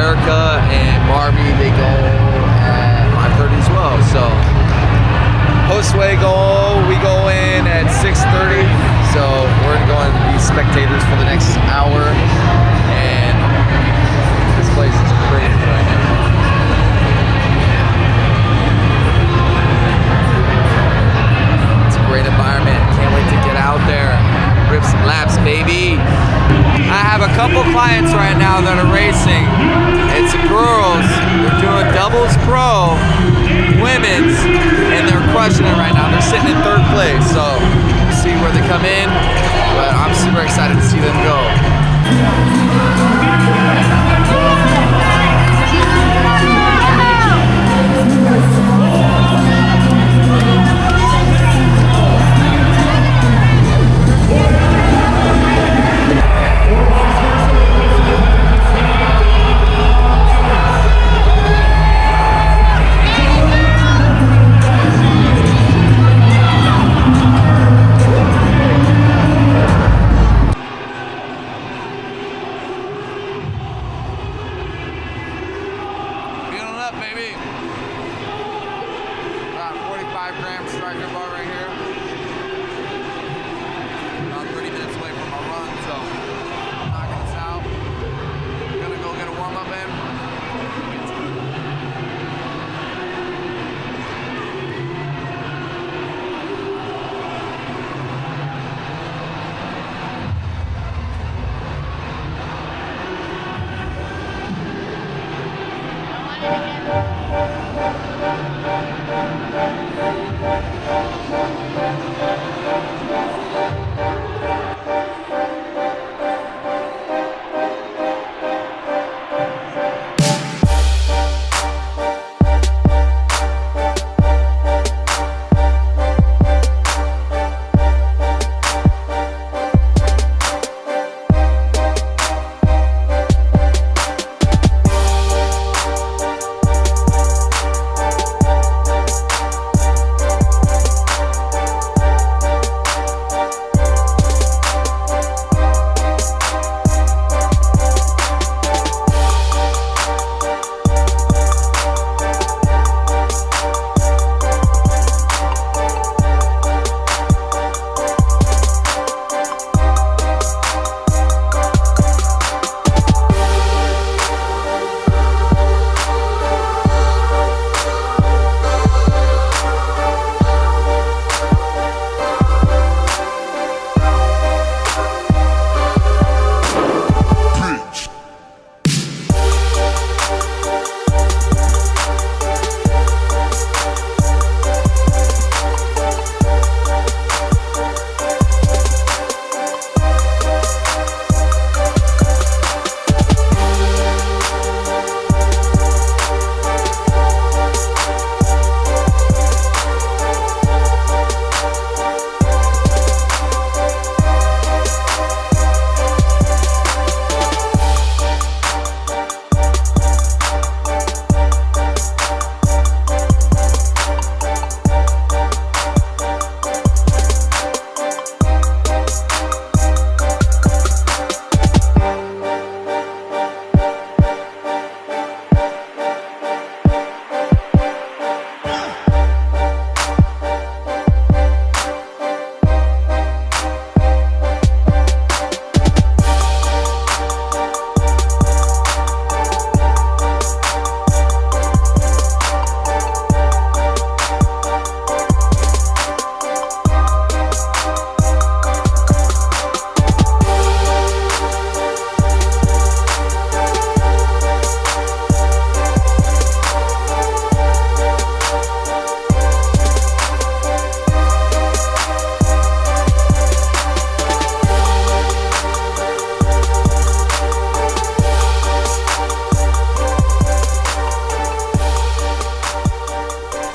Erica and Barbie, they go at 5:30 as well. So Josue we go in at 6:30. So we're going to be spectators for the next hour, and this place is great right now. It's a great environment. Can't wait to get out there, rip some laps, baby. I have a couple clients right now that are racing. It's girls. They're doing doubles pro, women's, and they're crushing it right now. They're sitting in 3rd place, so see where they come in, but I'm super excited to see them go.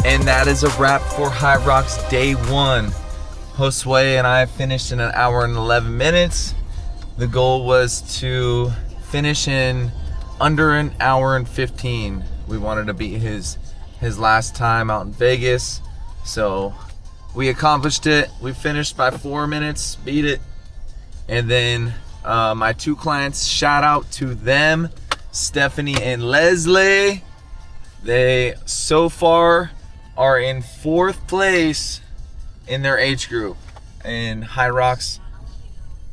And that is a wrap for Hyrox Day 1. Josue and I finished in an hour and 11 minutes. The goal was to finish in under an hour and 15. We wanted to beat his last time out in Vegas. So we accomplished it. We finished by 4 minutes, beat it. And then my two clients, shout out to them. Stephanie and Leslie. They so far are in 4th place in their age group in Hyrox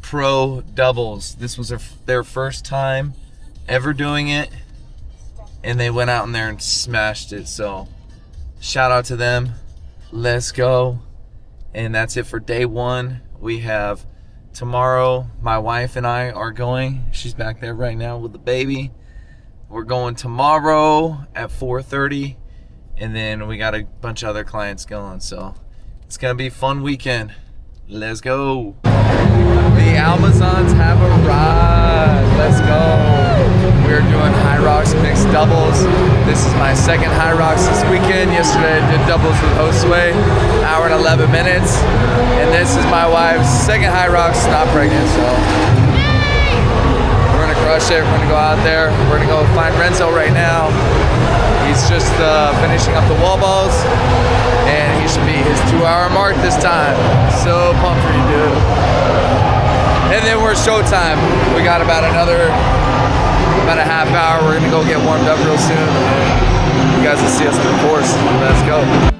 Pro doubles. This was their first time ever doing it, and they went out in there and smashed it. So shout out to them. Let's go. And that's it for day 1. We have tomorrow, my wife and I are going. She's back there right now with the baby. We're going tomorrow at 4:30, and then we got a bunch of other clients going. So it's gonna be a fun weekend. Let's go. The Amazons have arrived. Let's go. We're doing Hyrox mixed doubles. This is my second Hyrox this weekend. Yesterday I did doubles with Josue, hour and 11 minutes. And this is my wife's second Hyrox, not pregnant, so we're gonna crush it. We're gonna go out there. We're gonna go find Renzo right now. He's just finishing up the wall balls, and he should be his 2-hour mark this time. So pumped for you, dude. And then we're showtime. We got about a half hour. We're gonna go get warmed up real soon. And you guys will see us on the course. Let's go.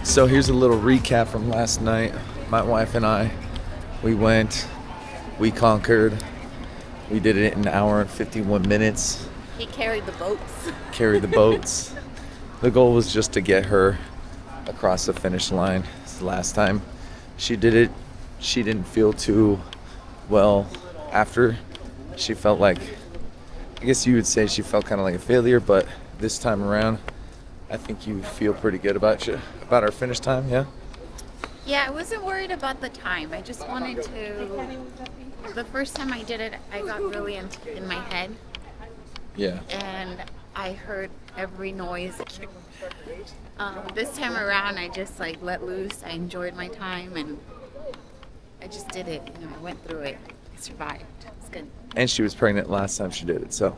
So here's a little recap from last night. My wife and I, we went, we conquered. We did it in an hour and 51 minutes. He carried the boats. Carried the boats. The goal was just to get her across the finish line. Last time she did it, she didn't feel too well after. She felt like, I guess you would say she felt kind of like a failure, but this time around, I think you feel pretty good about our finish time, yeah? Yeah, I wasn't worried about the time. I just wanted to, the first time I did it, I got really in my head. Yeah. And I heard every noise. This time around, I just like let loose. I enjoyed my time and I just did it. You know, I went through it. I survived. It's good. And she was pregnant last time she did it, so.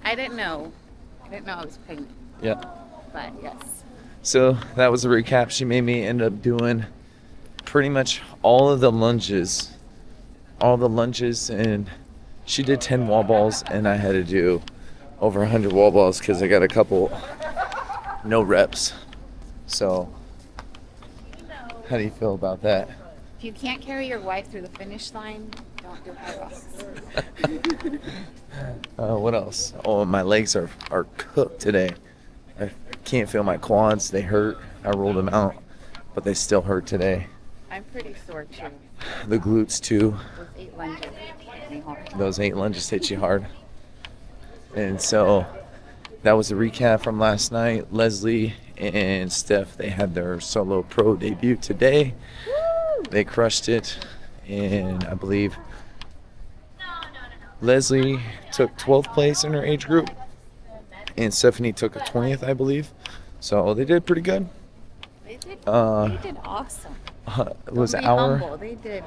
I didn't know I was pregnant. Yeah. But yes. So that was a recap. She made me end up doing pretty much all the lunges, and she did 10 wall balls, and I had to do over 100 wall balls because I got a couple no reps. So how do you feel about that? If you can't carry your wife through the finish line, don't do Hyrox. What else? Oh, my legs are cooked today. I can't feel my quads. They hurt. I rolled them out, but they still hurt today. I'm pretty sore too. The glutes too. Those 8 lunges hit me hard. Those 8 lunges hit you hard. And so that was a recap from last night. Leslie and Steph, they had their solo pro debut today. Woo! They crushed it. And I believe Leslie took 12th place in her age group. And Stephanie took a 20th, I believe. So they did pretty good. They did awesome. It was Don't be our... humble. They did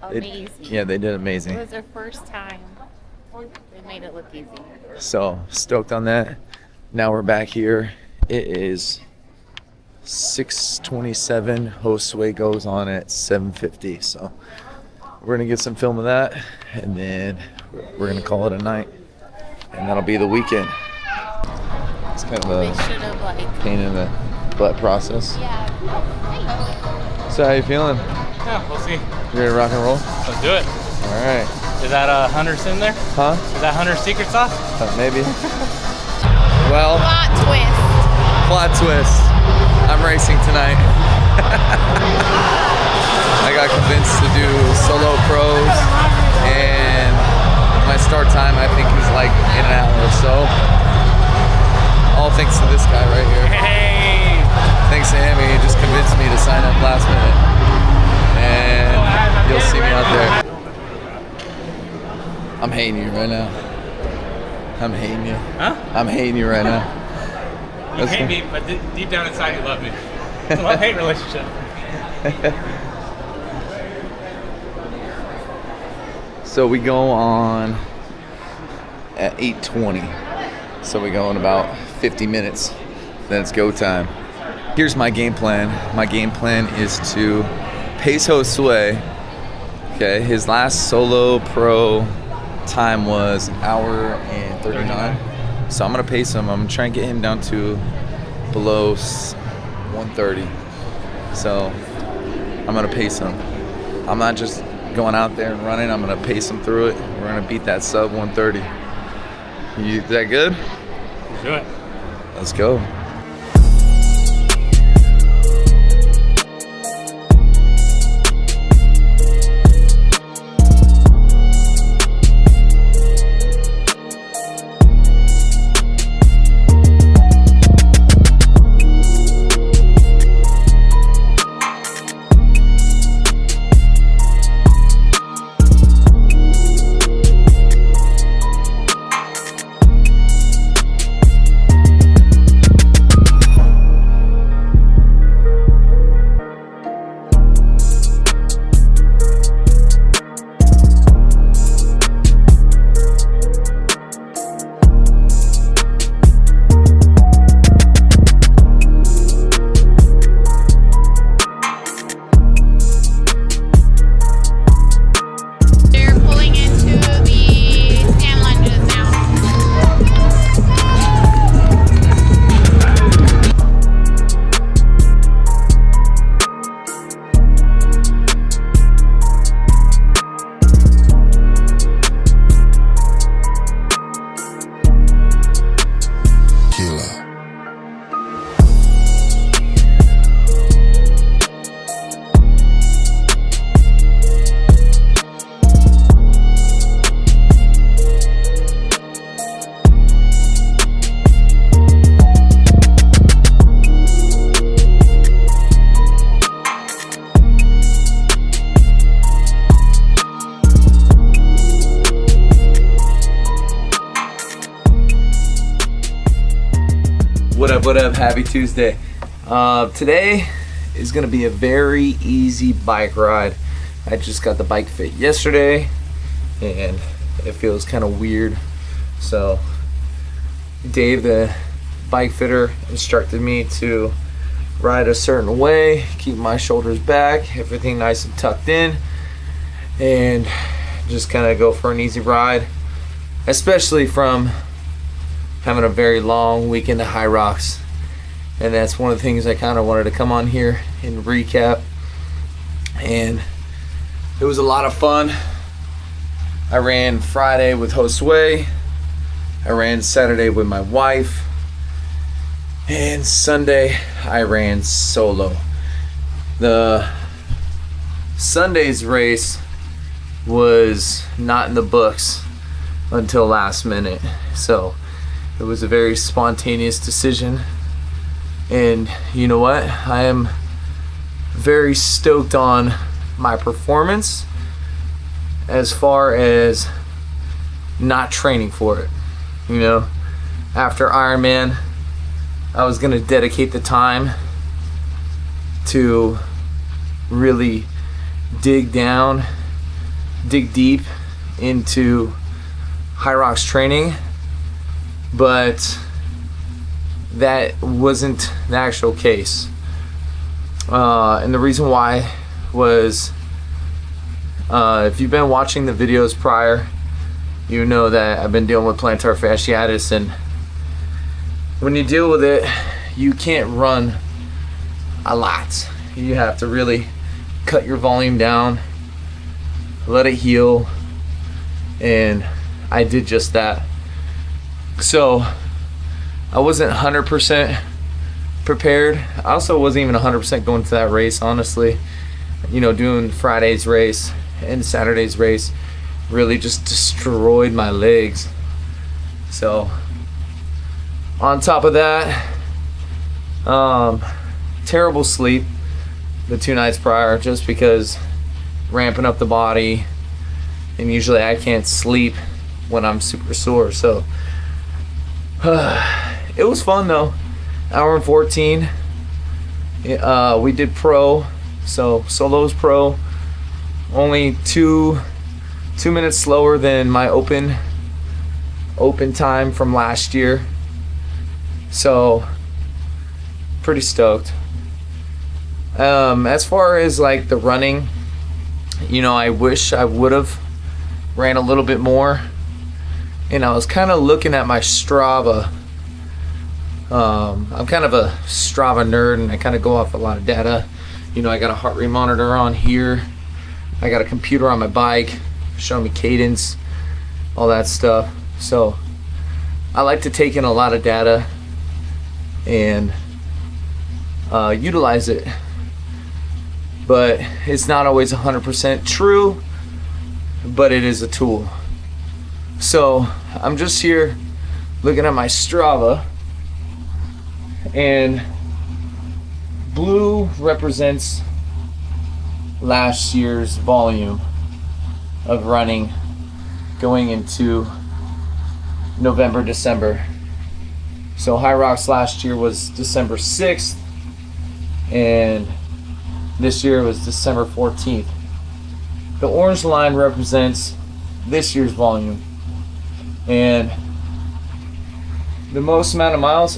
amazing. Yeah, they did amazing. It was their first time. They made it look easy. So stoked on that. Now we're back here. It is 6:27. Josue goes on at 7:50. So we're gonna get some film of that, and then we're gonna call it a night, and that'll be the weekend. It's kind of They a should have pain in the butt process. yeah. So how you feeling? Yeah, we'll see. You ready to rock and roll? Let's do it. All right. Is that Hunter's in there? Huh? Is that Hunter's secret sauce? Maybe. Well, Plot twist. plot twist. I'm racing tonight. I got convinced to do solo pros, and my start time I think is like in an hour or so. All thanks to this guy right here. Hey! Thanks to him, he just convinced me to sign up last minute. And you'll see me out there. I'm hating you right now. I'm hating you. Huh? I'm hating you right now. You hate me, but deep down inside you love me. It's a love-hate relationship. So we go on at 8:20. So we go in about 50 minutes. Then it's go time. Here's my game plan. My game plan is to pace Josue. Okay, his last solo pro time was 1:39. So I'm gonna pace him. I'm gonna try and get him down to below 1:30. So I'm gonna pace him. I'm not just going out there and running. I'm gonna pace him through it. We're gonna beat that sub 1:30. Is that good? Let's do it. Let's go. What up, happy Tuesday. Today is gonna be a very easy bike ride. I just got the bike fit yesterday and it feels kind of weird. So Dave, the bike fitter, instructed me to ride a certain way, keep my shoulders back, everything nice and tucked in, and just kind of go for an easy ride, especially from having a very long weekend at Hyrox. And that's one of the things I kind of wanted to come on here and recap. And it was a lot of fun. I ran Friday with Josue. I ran Saturday with my wife. And Sunday I ran solo. The Sunday's race was not in the books until last minute. So it was a very spontaneous decision. And you know what? I am very stoked on my performance as far as not training for it. You know, after Ironman, I was gonna dedicate the time to really dig deep into Hyrox training, but that wasn't the actual case. And the reason why was, if you've been watching the videos prior, you know that I've been dealing with plantar fasciitis, and when you deal with it, you can't run a lot. You have to really cut your volume down, let it heal, and I did just that. So I wasn't 100% prepared. I also wasn't even 100% going to that race, honestly. You know, doing Friday's race and Saturday's race really just destroyed my legs. So on top of that, terrible sleep the 2 nights prior, just because ramping up the body, and usually I can't sleep when I'm super sore. So it was fun though. Hour and 14. We did pro, so solo's pro. Only two minutes slower than my open time from last year. So pretty stoked. As far as like the running, you know, I wish I would have ran a little bit more. And I was kind of looking at my Strava. I'm kind of a Strava nerd, and I kind of go off a lot of data. You know, I got a heart rate monitor on here. I got a computer on my bike showing me cadence, all that stuff. So I like to take in a lot of data and utilize it. But it's not always 100% true, but it is a tool. So I'm just here looking at my Strava, and blue represents last year's volume of running going into November, December. So Hyrox last year was December 6th, and this year was December 14th. The orange line represents this year's volume, and the most amount of miles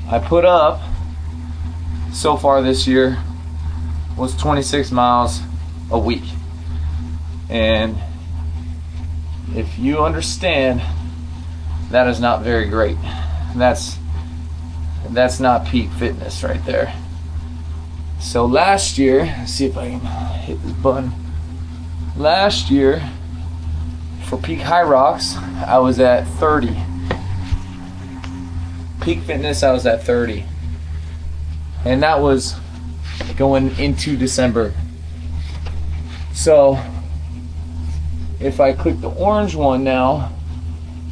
I put up so far this year was 26 miles a week. And if you understand, that is not very great. That's not peak fitness right there. So last year, let's see if I can hit this button. Last year, for peak Hyrox, I was at 30. Peak fitness, I was at 30. And that was going into December. So if I click the orange one now,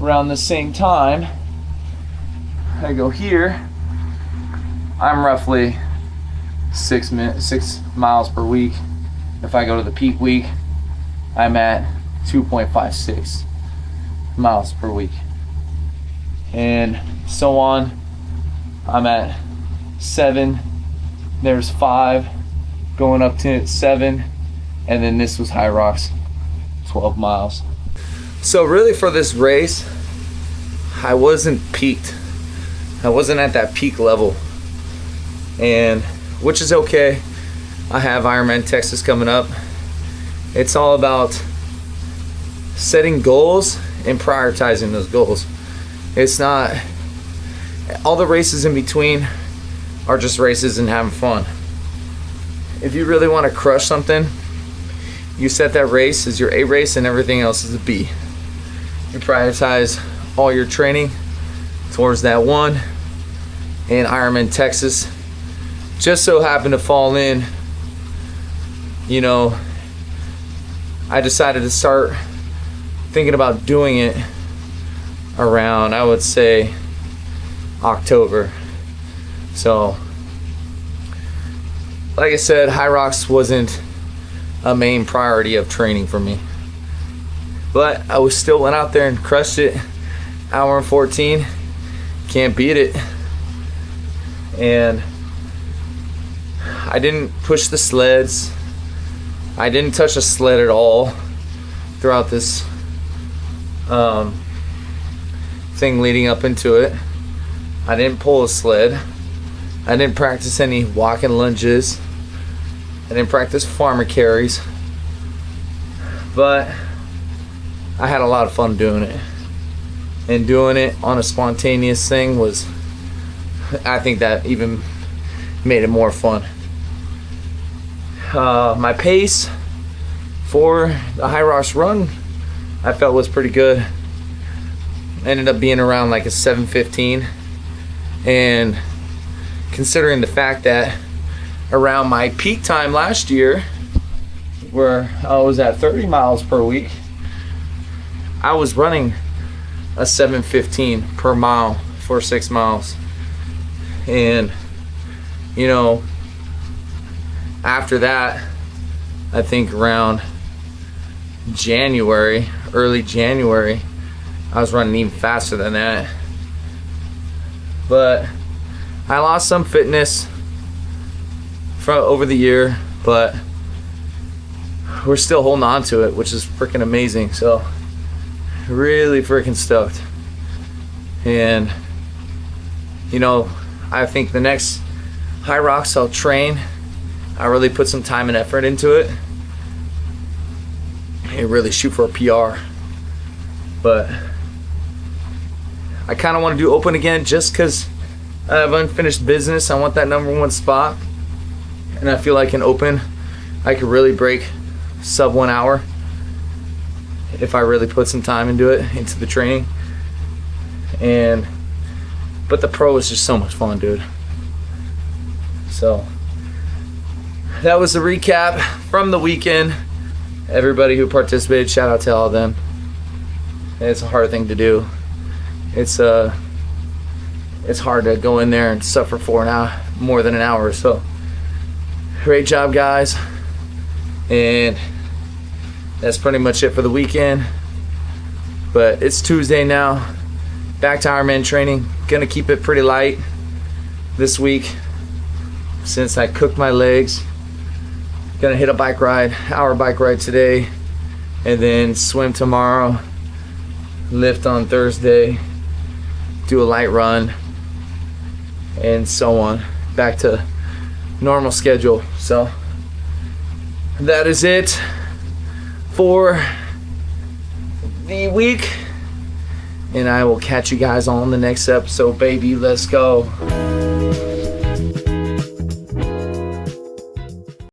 around the same time, I go here, I'm roughly 6 miles per week. If I go to the peak week, I'm at 2.56 miles per week. And so on. I'm at 7, there's 5, going up to 7, and then this was Hyrox, 12 miles. So really for this race, I wasn't peaked. I wasn't at that peak level, and which is okay. I have Ironman Texas coming up. It's all about setting goals and prioritizing those goals. It's not, all the races in between are just races and having fun. if you really want to crush something, you set that race as your A race and everything else is a B. You prioritize all your training towards that one. And Ironman Texas just so happened to fall in, you know, I decided to start thinking about doing it around, I would say, October. So, like I said, Hyrox wasn't a main priority of training for me. But I still went out there and crushed it. Hour and 14. Can't beat it. And I didn't push the sleds. I didn't touch a sled at all throughout this thing leading up into it. I didn't pull a sled. I didn't practice any walking lunges. I didn't practice farmer carries. But I had a lot of fun doing it. And doing it on a spontaneous thing was, I think that even made it more fun. My pace for the Hyrox run, I felt was pretty good. Ended up being around like a 7:15, and considering the fact that around my peak time last year, where I was at 30 miles per week, I was running a 7:15 per mile for 6 miles. And you know, after that, I think around January, early January, I was running even faster than that. But I lost some fitness from over the year, but we're still holding on to it, which is freaking amazing. So really freaking stoked. And you know, I think the next Hyrox I'll train, I really put some time and effort into it and really shoot for a PR. But I kind of want to do open again just because I have unfinished business. I want that #1 spot, and I feel like in open I could really break sub 1 hour if I really put some time into it, into the training. But the pro is just so much fun, dude. So that was the recap from the weekend. Everybody who participated, shout out to all of them. It's a hard thing to do. It's hard to go in there and suffer for more than an hour. So great job, guys. And that's pretty much it for the weekend. But it's Tuesday now. Back to Ironman training. Gonna keep it pretty light this week since I cooked my legs. Gonna hit a bike ride, hour bike ride today, and then swim tomorrow, lift on Thursday, do a light run, and so on. Back to normal schedule. So that is it for the week, and I will catch you guys on the next episode, baby. Let's go.